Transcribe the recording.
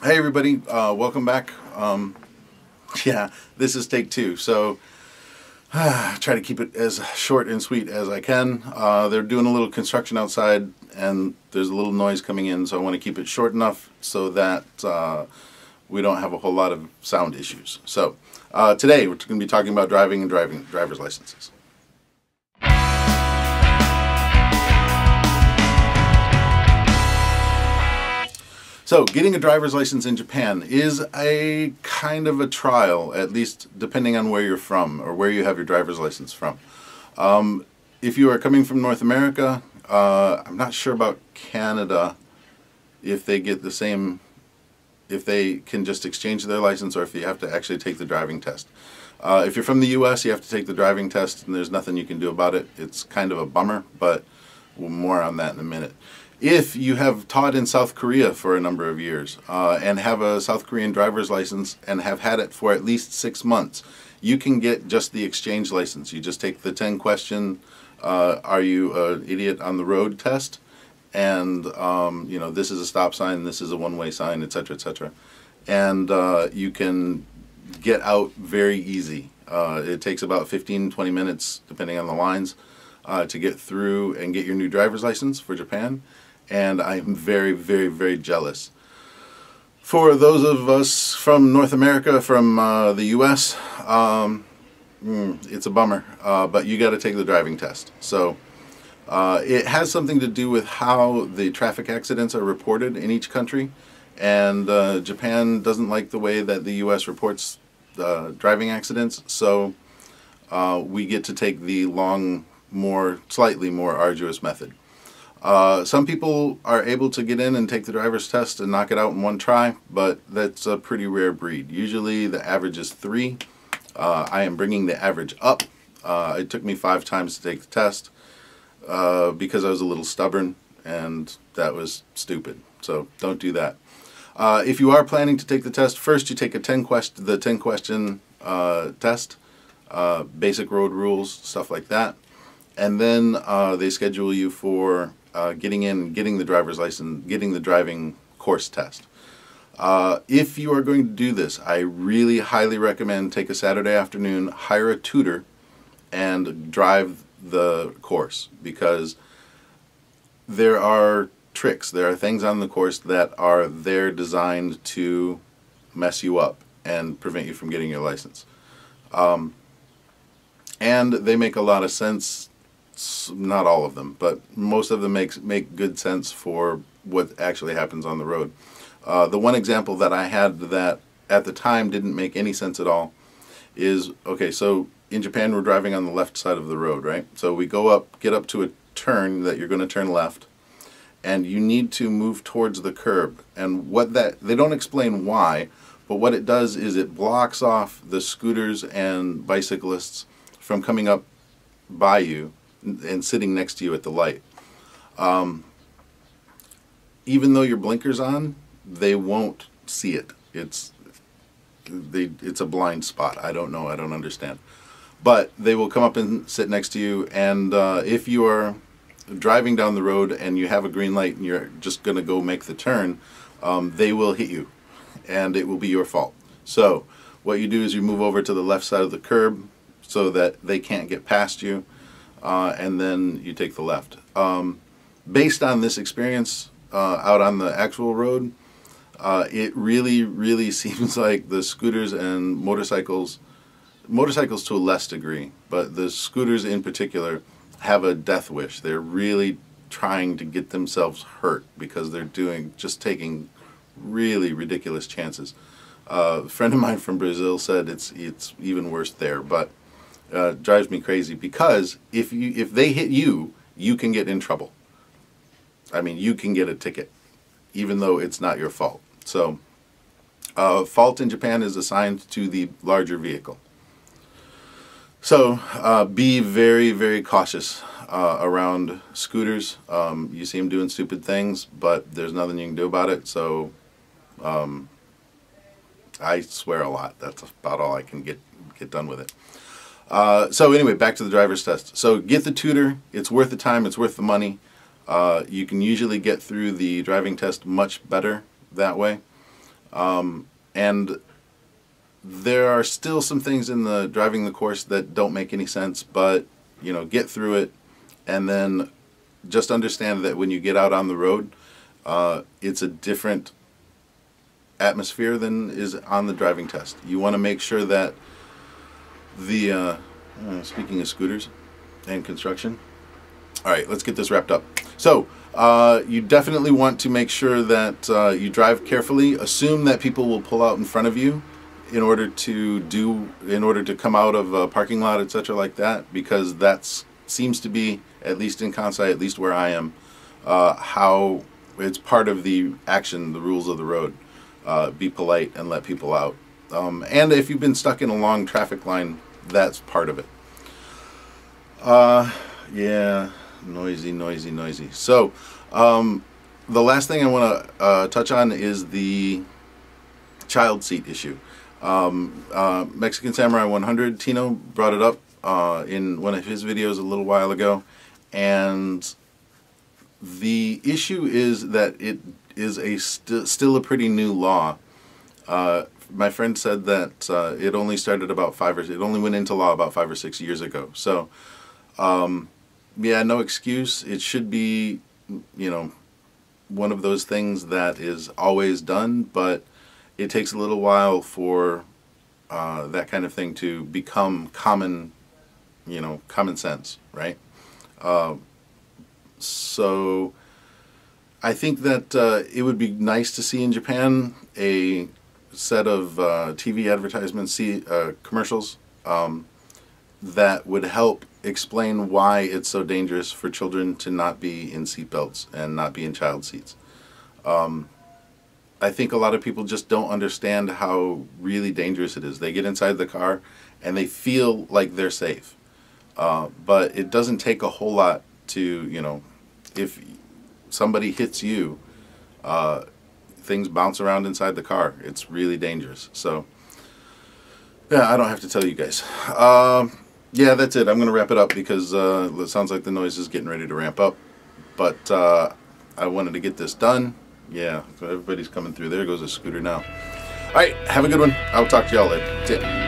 Hey everybody, welcome back. Yeah, this is take two, so try to keep it as short and sweet as I can. They're doing a little construction outside and there's a little noise coming in, so I want to keep it short enough so that we don't have a whole lot of sound issues. So today we're going to be talking about driving and driver's licenses. So, getting a driver's license in Japan is a kind of a trial, at least depending on where you're from or where you have your driver's license from. If you are coming from North America, I'm not sure about Canada, if they get the same, if they can just exchange their license or if you have to actually take the driving test. If you're from the US, you have to take the driving test and there's nothing you can do about it. It's kind of a bummer, but more on that in a minute. If you have taught in South Korea for a number of years and have a South Korean driver's license and have had it for at least 6 months, you can get just the exchange license. You just take the 10 question, are you an idiot on the road test, and you know, this is a stop sign, this is a one-way sign, etc., etc. And you can get out very easy. It takes about 15-20 minutes, depending on the lines, to get through and get your new driver's license for Japan. And I'm very, very, very jealous. For those of us from North America, from the US, it's a bummer, but you got to take the driving test. So it has something to do with how the traffic accidents are reported in each country, and Japan doesn't like the way that the US reports driving accidents, so we get to take the slightly more arduous method. Some people are able to get in and take the driver's test and knock it out in one try, but that's a pretty rare breed. Usually the average is 3. I am bringing the average up. It took me 5 times to take the test because I was a little stubborn, and that was stupid. So don't do that. If you are planning to take the test, first you take the 10 question test, basic road rules, stuff like that. And then they schedule you for getting the driver's license, getting the driving course test. If you are going to do this, I really highly recommend take a Saturday afternoon, hire a tutor, and drive the course, because there are tricks, there are things on the course that are there designed to mess you up and prevent you from getting your license. And they make a lot of sense. Not all of them, but most of them make good sense for what actually happens on the road. The one example that I had that at the time didn't make any sense at all is, okay, so in Japan we're driving on the left side of the road, right? So we get up to a turn that you're going to turn left, and you need to move towards the curb. And they don't explain why, but what it does is it blocks off the scooters and bicyclists from coming up by you and sitting next to you at the light. Even though your blinker's on, they won't see it. It's a blind spot. I don't know. I don't understand. But they will come up and sit next to you, and if you are driving down the road and you have a green light and you're just going to go make the turn, they will hit you, and it will be your fault. So what you do is you move over to the left side of the curb so that they can't get past you. And then you take the left. Based on this experience out on the actual road, it really, really seems like the scooters and motorcycles to a less degree, but the scooters in particular have a death wish. They're really trying to get themselves hurt because they're taking really ridiculous chances. A friend of mine from Brazil said it's even worse there, but drives me crazy, because if they hit you, you can get in trouble. I mean, you can get a ticket, even though it's not your fault. So, fault in Japan is assigned to the larger vehicle. So, be very, very cautious around scooters. You see them doing stupid things, but there's nothing you can do about it. So, I swear a lot. That's about all I can get done with it. So anyway, back to the driver's test. So get the tutor. It's worth the time. It's worth the money. You can usually get through the driving test much better that way. And there are still some things in the driving the course that don't make any sense, but you know, get through it, and then just understand that when you get out on the road, it's a different atmosphere than is on the driving test. You want to make sure that the speaking of scooters and construction, all right, let's get this wrapped up. So you definitely want to make sure that you drive carefully. Assume that people will pull out in front of you in order to come out of a parking lot, etc., like that, because that seems to be, at least in Kansai, at least where I am, how it's part of the action, the rules of the road. Be polite and let people out. And if you've been stuck in a long traffic line, that's part of it. Yeah, noisy. So, the last thing I want to touch on is the child seat issue. Mexican Samurai 100, Tino brought it up in one of his videos a little while ago, and the issue is that it is still a pretty new law. My friend said that it only started about it only went into law about 5 or 6 years ago. So, yeah, no excuse. It should be, you know, one of those things that is always done, but it takes a little while for that kind of thing to become common, you know, common sense, right? So I think that it would be nice to see in Japan a set of TV advertisements, commercials that would help explain why it's so dangerous for children to not be in seatbelts and not be in child seats. I think a lot of people just don't understand how really dangerous it is. They get inside the car and they feel like they're safe. But it doesn't take a whole lot to, you know, if somebody hits you, things bounce around inside the car. It's really dangerous. So, yeah, I don't have to tell you guys. Yeah, that's it. I'm going to wrap it up because it sounds like the noise is getting ready to ramp up. But I wanted to get this done. Yeah, so everybody's coming through. There goes a scooter now. All right, have a good one. I'll talk to y'all later. See ya.